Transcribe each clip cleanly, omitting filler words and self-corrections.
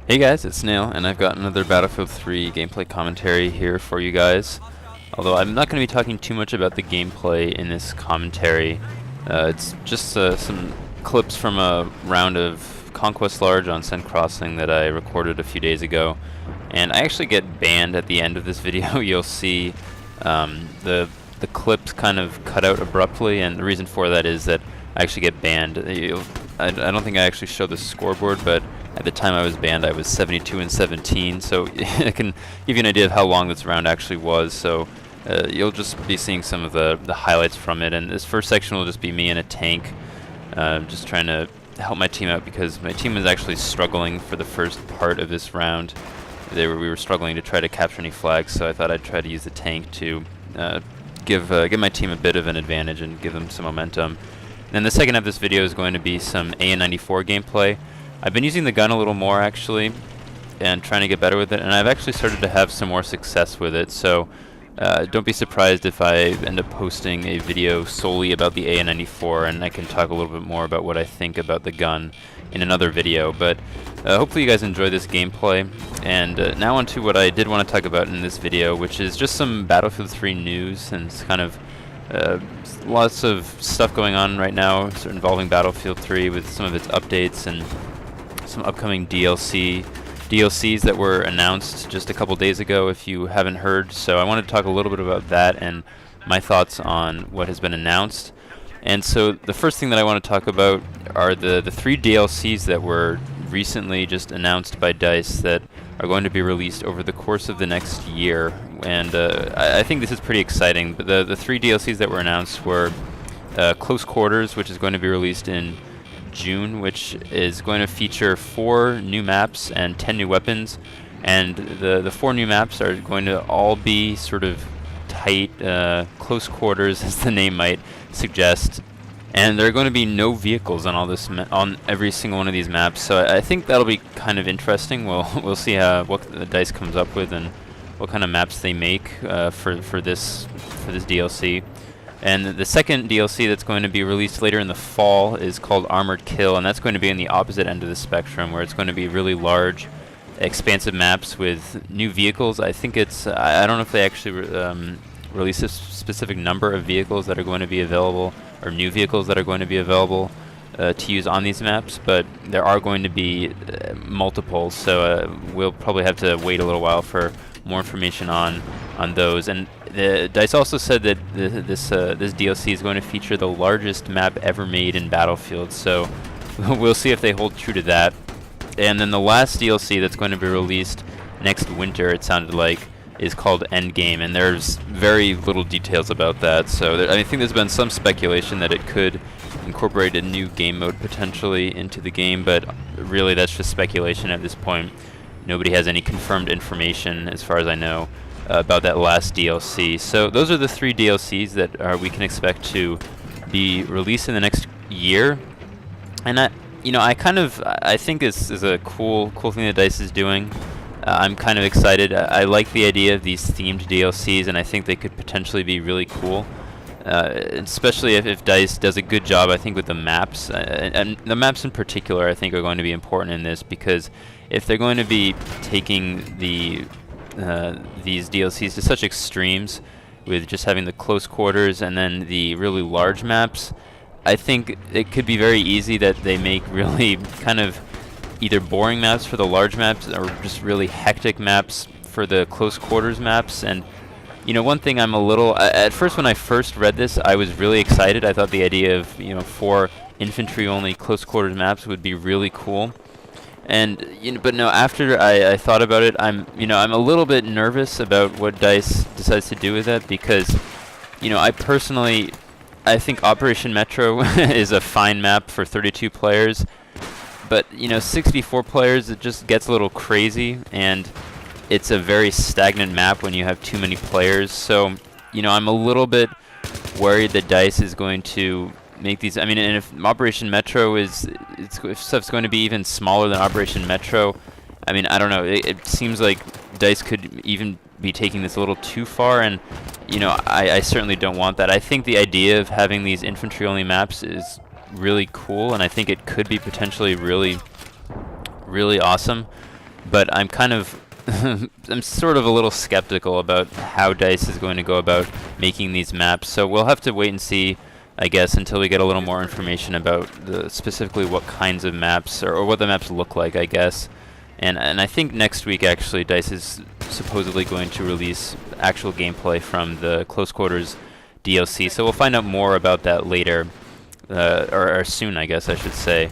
Hey guys, it's Snail, and I've got another Battlefield 3 gameplay commentary here for you guys. Although I'm not going to be talking too much about the gameplay in this commentary. It's just some clips from a round of Conquest Large on Send Crossing that I recorded a few days ago. And I actually get banned at the end of this video. You'll see the clips kind of cut out abruptly, and the reason for that is that I actually get banned. I don't think I actually show the scoreboard, but at the time I was banned, I was 72 and 17, so I can give you an idea of how long this round actually was. So you'll just be seeing some of the highlights from it, and this first section will just be me in a tank, just trying to help my team out because my team was actually struggling for the first part of this round. We were struggling to try to capture any flags, so I thought I'd try to use the tank to give my team a bit of an advantage and give them some momentum. And then the second half of this video is going to be some AN-94 gameplay. I've been using the gun a little more actually and trying to get better with it, and I've actually started to have some more success with it, so don't be surprised if I end up posting a video solely about the AN-94, and I can talk a little bit more about what I think about the gun in another video. But hopefully you guys enjoy this gameplay, and now on to what I did want to talk about in this video, which is just some Battlefield 3 news, and it's kind of lots of stuff going on right now involving Battlefield 3 with some of its updates and some upcoming DLCs that were announced just a couple days ago if you haven't heard. So I wanted to talk a little bit about that and my thoughts on what has been announced. And so the first thing that I want to talk about are the three DLCs that were recently just announced by DICE that are going to be released over the course of the next year. And I think this is pretty exciting. But the three DLCs that were announced were Close Quarters, which is going to be released in June, which is going to feature 4 new maps and 10 new weapons. And the 4 new maps are going to all be sort of tight, close quarters, as the name might suggest. And there are going to be no vehicles on on every single one of these maps, so I think that'll be kind of interesting. We'll see what the DICE comes up with and what kind of maps they make for this DLC. And the second DLC that's going to be released later in the fall is called Armored Kill, and that's going to be in the opposite end of the spectrum, where it's going to be really large, expansive maps with new vehicles. I think I don't know if they actually release a specific number of vehicles that are going to be available, or new vehicles that are going to be available to use on these maps, but there are going to be multiples, so we'll probably have to wait a little while for more information on those. And DICE also said that this DLC is going to feature the largest map ever made in Battlefield, so we'll see if they hold true to that. And then the last DLC that's going to be released next winter, it sounded like, is called Endgame, and there's very little details about that. So I think there's been some speculation that it could incorporate a new game mode potentially into the game, but really that's just speculation at this point. Nobody has any confirmed information, as far as I know, about that last DLC. So those are the 3 DLCs that we can expect to be released in the next year. And I think this is a cool thing that DICE is doing. I'm kind of excited. I like the idea of these themed DLCs, and I think they could potentially be really cool. Especially if DICE does a good job, I think, with the maps. And the maps in particular, I think, are going to be important in this, because if they're going to be taking these DLCs to such extremes, with just having the close quarters and then the really large maps, I think it could be very easy that they make really kind of either boring maps for the large maps or just really hectic maps for the close quarters maps. And one thing I'm a little at first, when I first read this, I was really excited. I thought the idea of 4 infantry only close quarters maps would be really cool. And but no, after I thought about it, I'm a little bit nervous about what DICE decides to do with it, because I think Operation Metro is a fine map for 32 players. But 64 players, it just gets a little crazy, and it's a very stagnant map when you have too many players. So I'm a little bit worried that DICE is going to make these. I mean, and if Operation Metro if stuff's going to be even smaller than Operation Metro, I mean, I don't know. It seems like DICE could even be taking this a little too far, and I certainly don't want that. I think the idea of having these infantry-only maps is really cool, and I think it could be potentially really, really awesome. but I'm kind of I'm sort of a little skeptical about how DICE is going to go about making these maps. So we'll have to wait and see, I guess, until we get a little more information about specifically what kinds of maps or what the maps look like, I guess. And I think next week actually DICE is supposedly going to release actual gameplay from the Close Quarters DLC. So we'll find out more about that later, or soon, I guess I should say.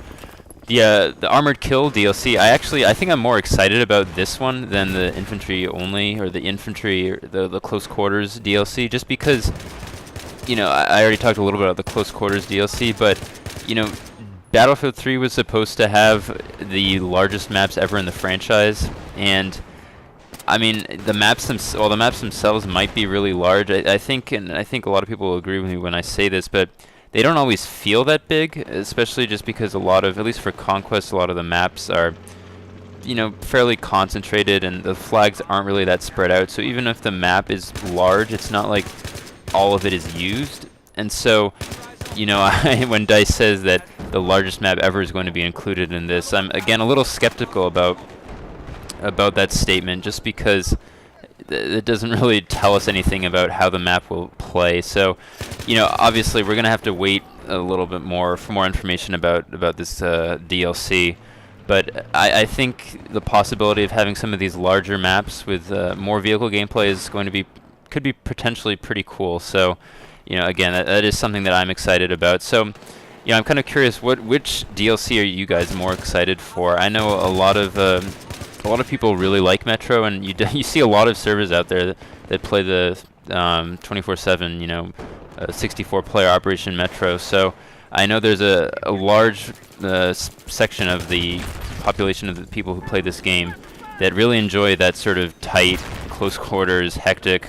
The Armored Kill DLC, I think I'm more excited about this one than the Infantry only, or the Infantry, the Close Quarters DLC, just because, you know, I already talked a little bit about the Close Quarters DLC, but, you know, Battlefield 3 was supposed to have the largest maps ever in the franchise, and I mean, the maps themselves might be really large. I think a lot of people will agree with me when I say this, but they don't always feel that big, especially just because a lot of, at least for Conquest, a lot of the maps are, you know, fairly concentrated and the flags aren't really that spread out. So even if the map is large, it's not like all of it is used. And so, you know, when DICE says that the largest map ever is going to be included in this, I'm again a little skeptical about that statement, just because it doesn't really tell us anything about how the map will play. So, you know, obviously we're gonna have to wait a little bit more for more information about this DLC. But I think the possibility of having some of these larger maps with more vehicle gameplay is going to could be potentially pretty cool. So, you know, again, that is something that I'm excited about. So, you know, I'm kind of curious, which DLC are you guys more excited for? I know a lot of people really like Metro, and you see a lot of servers out there that play the 24/7, you know, 64-player Operation Metro. So I know there's a large section of the population of the people who play this game that really enjoy that sort of tight, close quarters, hectic,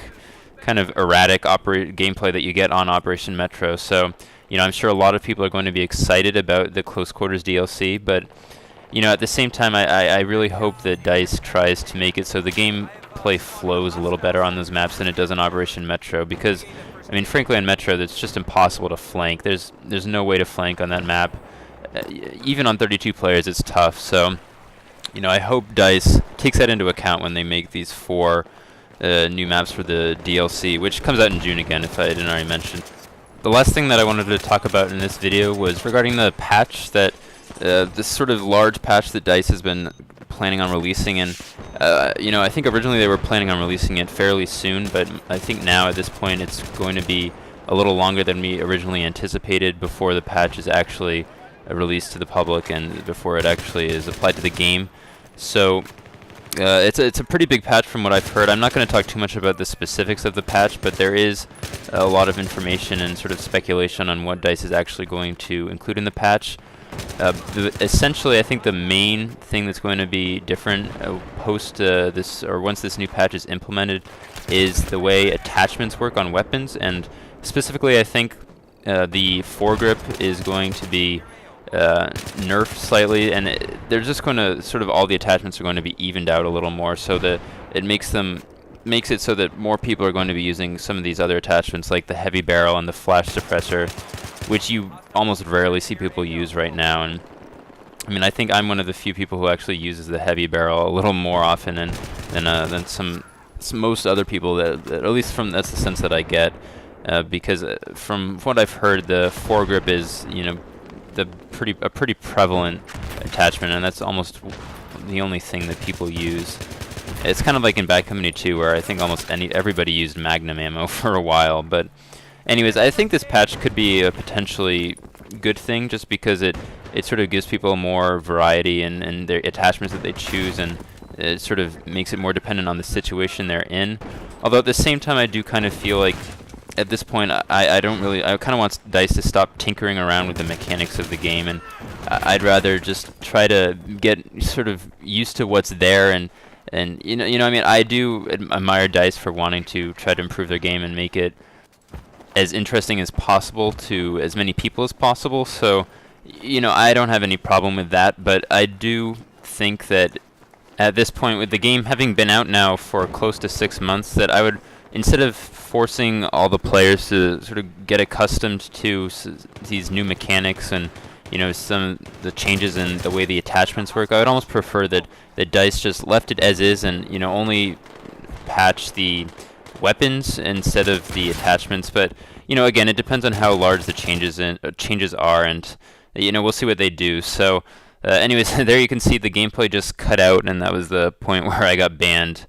kind of erratic gameplay that you get on Operation Metro. So, you know, I'm sure a lot of people are going to be excited about the Close Quarters DLC, but, you know, at the same time, I really hope that DICE tries to make it so the gameplay flows a little better on those maps than it does on Operation Metro, because, I mean, frankly, on Metro, it's just impossible to flank. There's no way to flank on that map. Even on 32 players, it's tough. So, you know, I hope DICE takes that into account when they make these 4 new maps for the DLC, which comes out in June again, if I didn't already mention. The last thing that I wanted to talk about in this video was regarding the patch that this sort of large patch that DICE has been planning on releasing, and you know, I think originally they were planning on releasing it fairly soon, but I think now at this point it's going to be a little longer than we originally anticipated before the patch is actually released to the public and before it actually is applied to the game. So it's a pretty big patch from what I've heard. I'm not going to talk too much about the specifics of the patch, but there is a lot of information and sort of speculation on what DICE is actually going to include in the patch. Essentially, I think the main thing that's going to be different once this new patch is implemented is the way attachments work on weapons, and specifically, I think the foregrip is going to be nerfed slightly, and they're just going to sort of all the attachments are going to be evened out a little more, so that it makes it so that more people are going to be using some of these other attachments like the heavy barrel and the flash suppressor, which you almost rarely see people use right now. And I mean, I think I'm one of the few people who actually uses the heavy barrel a little more often than some most other people that at least that's the sense that I get, because from what I've heard, the foregrip is, you know, a pretty prevalent attachment, and that's almost the only thing that people use. It's kind of like in Bad Company 2, where I think almost everybody used Magnum ammo for a while. But anyways, I think this patch could be a potentially good thing, just because it sort of gives people more variety in their attachments that they choose, and it sort of makes it more dependent on the situation they're in. Although at the same time, I do kind of feel like at this point, I kind of want DICE to stop tinkering around with the mechanics of the game, and I'd rather just try to get sort of used to what's there, and you know, I mean, I do admire DICE for wanting to try to improve their game and make it as interesting as possible to as many people as possible. So, you know, I don't have any problem with that, but I do think that at this point, with the game having been out now for close to 6 months, that I would, instead of forcing all the players to sort of get accustomed to these new mechanics and the changes in the way the attachments work. I would almost prefer that DICE just left it as is and only patch the weapons instead of the attachments. But again, it depends on how large the changes are, and we'll see what they do. So anyways, there you can see the gameplay just cut out, and that was the point where I got banned.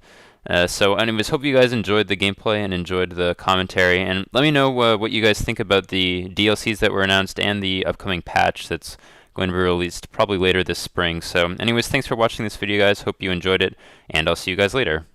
So anyways, hope you guys enjoyed the gameplay and enjoyed the commentary, and let me know what you guys think about the DLCs that were announced and the upcoming patch that's going to be released probably later this spring. So anyways, thanks for watching this video, guys. Hope you enjoyed it, and I'll see you guys later.